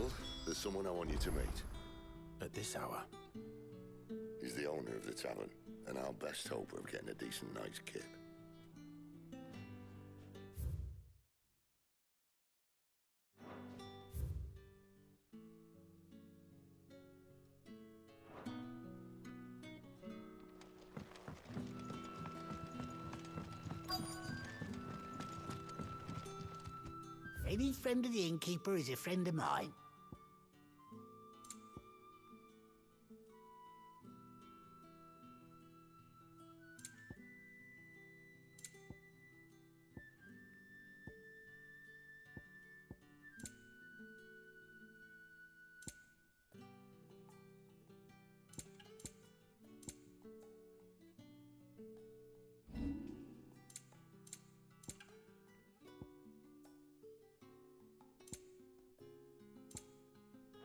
careful. There's someone I want you to meet. At this hour? He's the owner of the tavern, and our best hope of getting a decent night's kip. Any friend of the innkeeper is a friend of mine.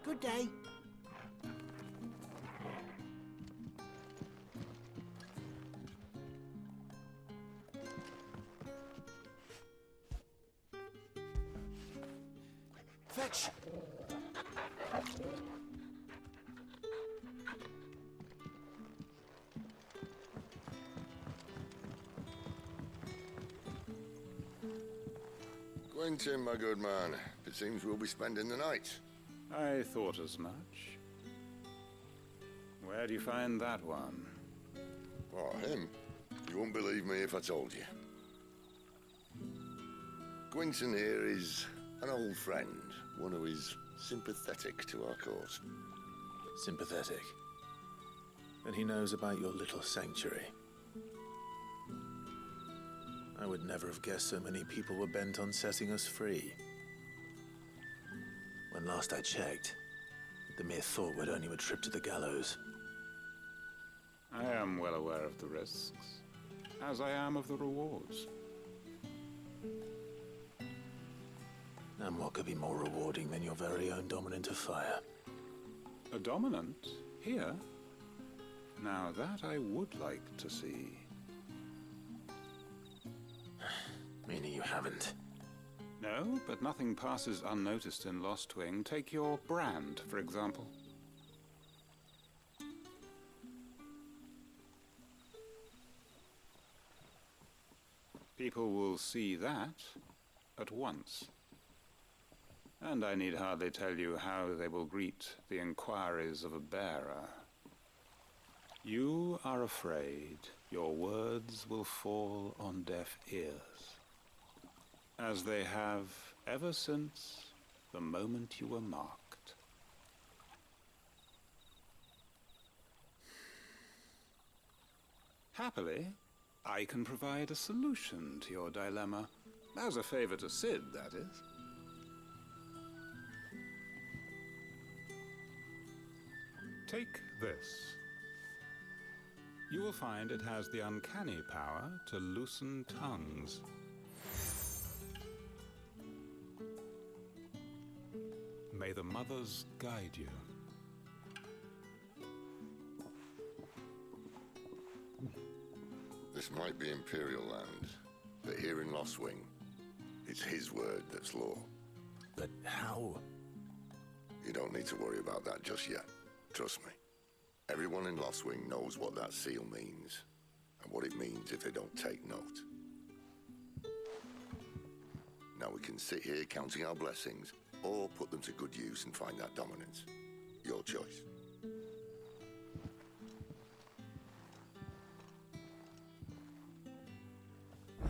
Good day. Fetch! Quentin, my good man. It seems we'll be spending the night. I thought as much. Where do you find that one? Oh, him? You wouldn't believe me if I told you. Quentin here is an old friend, one who is sympathetic to our cause. Sympathetic. And he knows about your little sanctuary. I would never have guessed so many people were bent on setting us free. When last I checked, the mere thought would earn you a trip to the gallows. I am well aware of the risks, as I am of the rewards. And what could be more rewarding than your very own dominant of fire? A dominant? Here? Now that I would like to see. Meaning you haven't? No, but nothing passes unnoticed in Lostwing. Take your brand, for example. People will see that at once. And I need hardly tell you how they will greet the inquiries of a bearer. You are afraid your words will fall on deaf ears, as they have ever since the moment you were marked. Happily, I can provide a solution to your dilemma, as a favor to Sid, that is. Take this. You will find it has the uncanny power to loosen tongues. May the mothers guide you. This might be Imperial land, but here in Lostwing, it's his word that's law. But how? You don't need to worry about that just yet. Trust me. Everyone in Lostwing knows what that seal means, and what it means if they don't take note. Now we can sit here counting our blessings, or put them to good use and find that dominance. Your choice.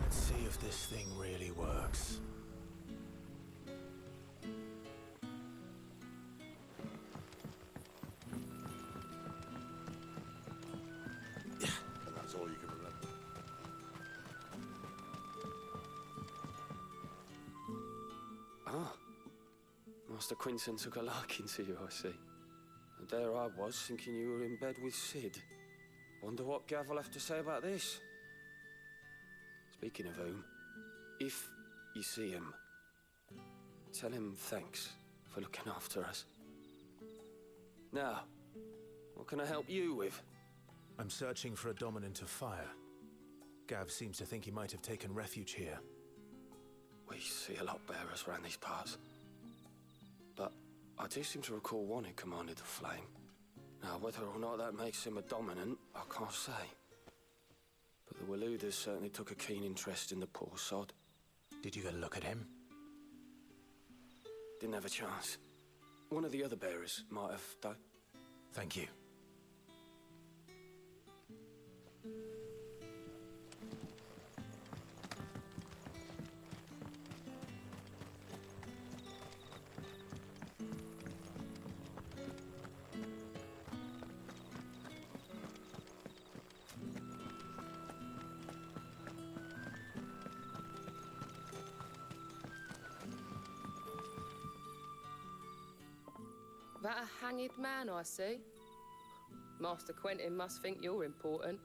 Let's see if this thing really works. And that's all you can remember. Ah. Master Quentin took a liking to you, I see. And there I was, thinking you were in bed with Sid. Wonder what Gav will have to say about this. Speaking of whom, if you see him, tell him thanks for looking after us. Now, what can I help you with? I'm searching for a dominant of fire. Gav seems to think he might have taken refuge here. We see a lot bearers around these parts. But I do seem to recall one who commanded the flame. Now, whether or not that makes him a dominant, I can't say. But the Waluders certainly took a keen interest in the poor sod. Did you get a look at him? Didn't have a chance. One of the other bearers might have, though. Thank you. That a hanged man I see? Master Quentin must think you're important.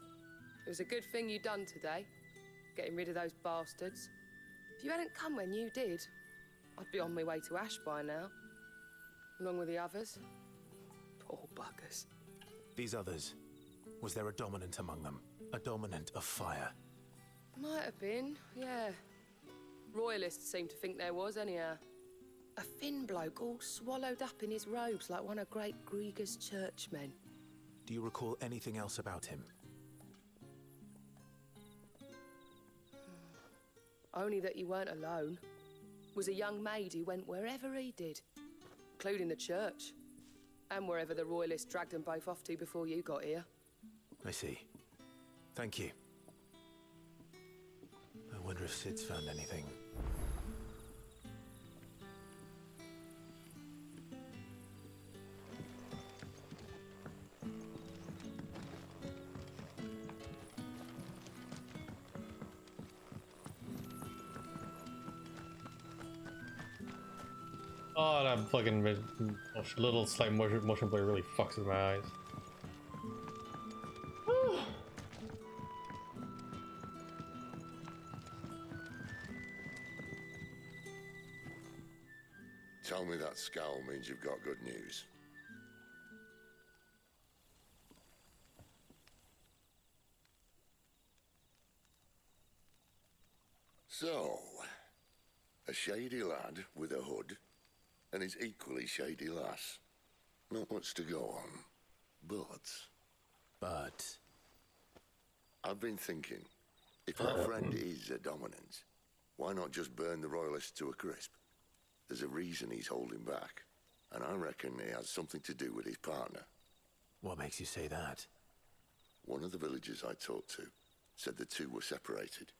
It was a good thing you done today, getting rid of those bastards. If you hadn't come when you did, I'd be on my way to Ash by now, along with the others. Poor buggers. These others, was there a dominant among them? A dominant of fire? Might have been, yeah. Royalists seem to think there was, anyhow. A thin bloke all swallowed up in his robes like one of Great Grieger's churchmen. Do you recall anything else about him? Only that he weren't alone. Was a young maid who went wherever he did, including the church, and wherever the Royalists dragged them both off to before you got here. I see. Thank you. I wonder if Sid's found anything. Oh, that fucking little slight motion blur really fucks with my eyes. Tell me that scowl means you've got good news. So, a shady lad with a hood and his equally shady lass. Not much to go on, But... I've been thinking, if our friend is a dominant, why not just burn the Royalists to a crisp? There's a reason he's holding back, and I reckon it has something to do with his partner. What makes you say that? One of the villagers I talked to said the two were separated.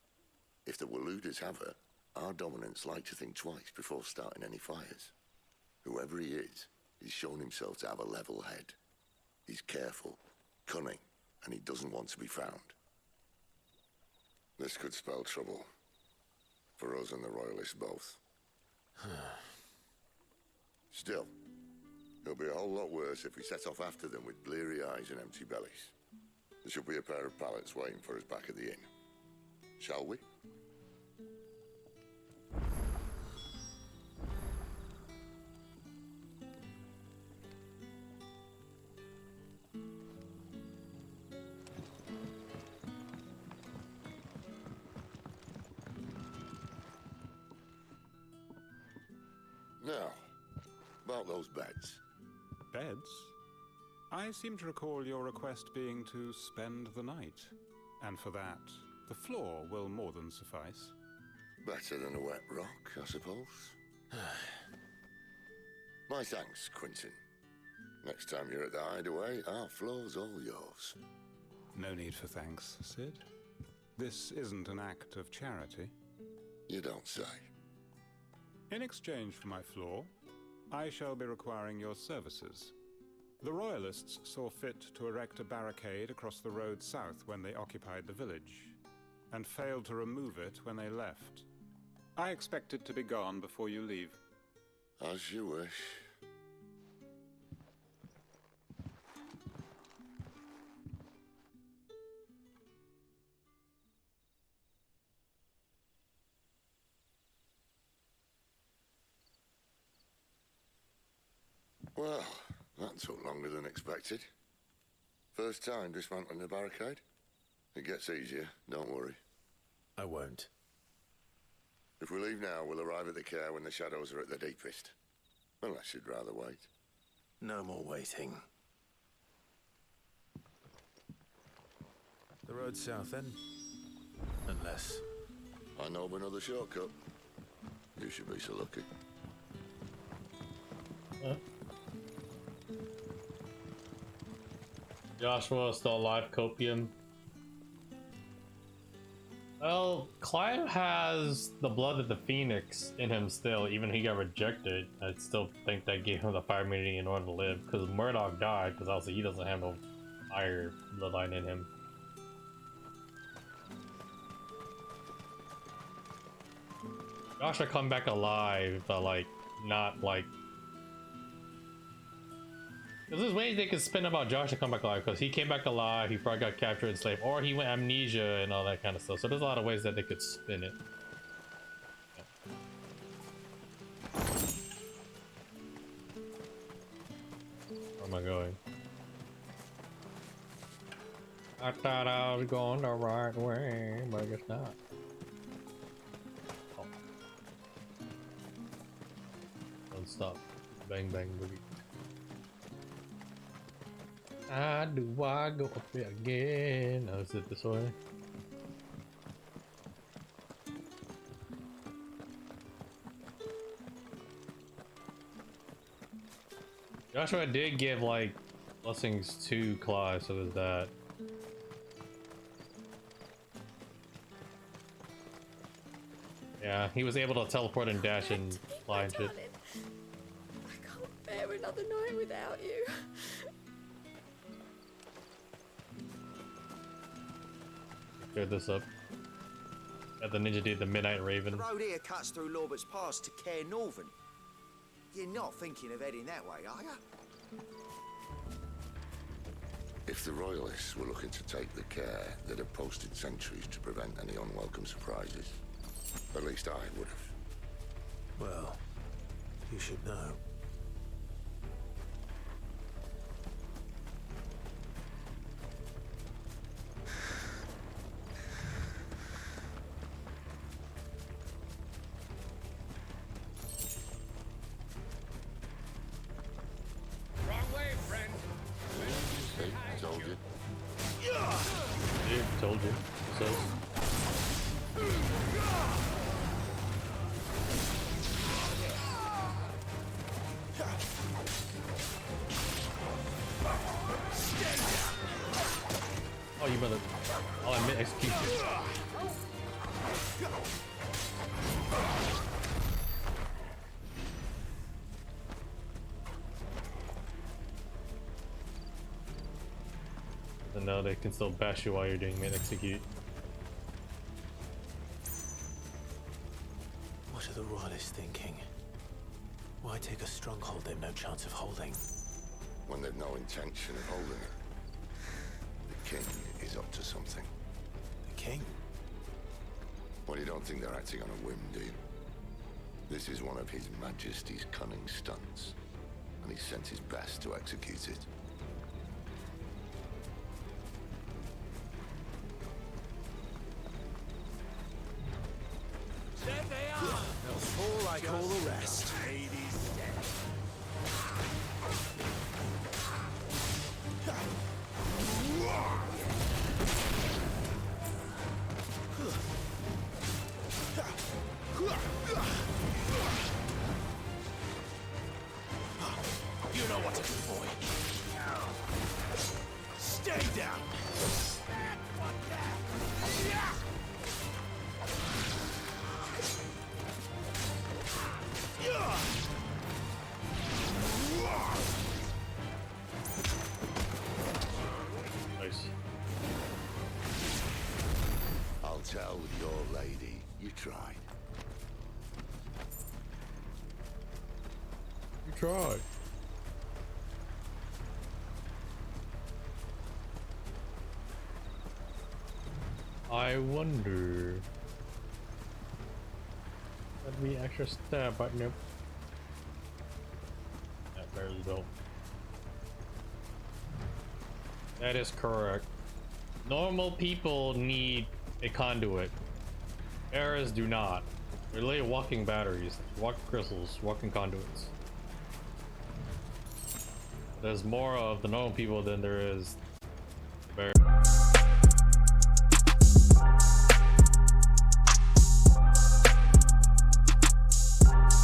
If the Waluders have her, our dominants like to think twice before starting any fires. Whoever he is, he's shown himself to have a level head. He's careful, cunning, and he doesn't want to be found. This could spell trouble. For us and the Royalists both. Still, it'll be a whole lot worse if we set off after them with bleary eyes and empty bellies. There should be a pair of pallets waiting for us back at the inn. Shall we? Now, about those beds. Beds? I seem to recall your request being to spend the night. And for that, the floor will more than suffice. Better than a wet rock, I suppose. My thanks, Quentin. Next time you're at the hideaway, our floor's all yours. No need for thanks, Sid. This isn't an act of charity. You don't say. In exchange for my floor, I shall be requiring your services. The Royalists saw fit to erect a barricade across the road south when they occupied the village, and failed to remove it when they left. I expect it to be gone before you leave. As you wish. Well, that took longer than expected. First time dismantling the barricade? It gets easier, don't worry. I won't. If we leave now, we'll arrive at the care when the shadows are at their deepest. Unless you'd rather wait. No more waiting. The road south then? Unless... I know of another shortcut. You should be so lucky. Huh? Joshua still alive, Copium. Well, Clive has the blood of the Phoenix in him still, even if he got rejected. I still think that gave him the fire immunity in order to live, because Murdoch died, because obviously he doesn't have no fire bloodline in him. Joshua come back alive, but like, not like... There's ways they could spin about Josh to come back alive, because he came back alive, he probably got captured and enslaved, or he went amnesia and all that kind of stuff. So there's a lot of ways that they could spin it. Where am I going? I thought I was going the right way, but I guess not. Oh. Don't stop. Bang bang boogie. How do I go up there again? Oh, is it this way? Joshua did give like blessings to Clive, so there's that. Yeah, he was able to teleport and dash and fly and shit. I can't bear another night without you. Cleared this up. Got the ninja dude, the Midnight Raven. The road here cuts through Lorbert's Pass to Care Northern. You're not thinking of heading that way, are you? If the Royalists were looking to take the care, they'd have posted sentries to prevent any unwelcome surprises. At least I would have. Well, you should know. Told you. So. Oh, you mother. I'll admit execution. And now they can still bash you while you're doing mid execute. What are the Royalists thinking? Why take a stronghold they've no chance of holding? When they've no intention of holding it. The king is up to something. The king? Well, you don't think they're acting on a whim, do you? This is one of His Majesty's cunning stunts, and he sent his best to execute it. There they are! They'll fall like all the rest. You know what to do, boy. Stay down! Nice. I'll tell your lady you tried. You tried. I wonder. That'd be extra stab, but nope. That barely don't. That is correct. Normal people need a conduit. Errors do not. They're literally walking batteries, walking crystals, walking conduits. There's more of the normal people than there is.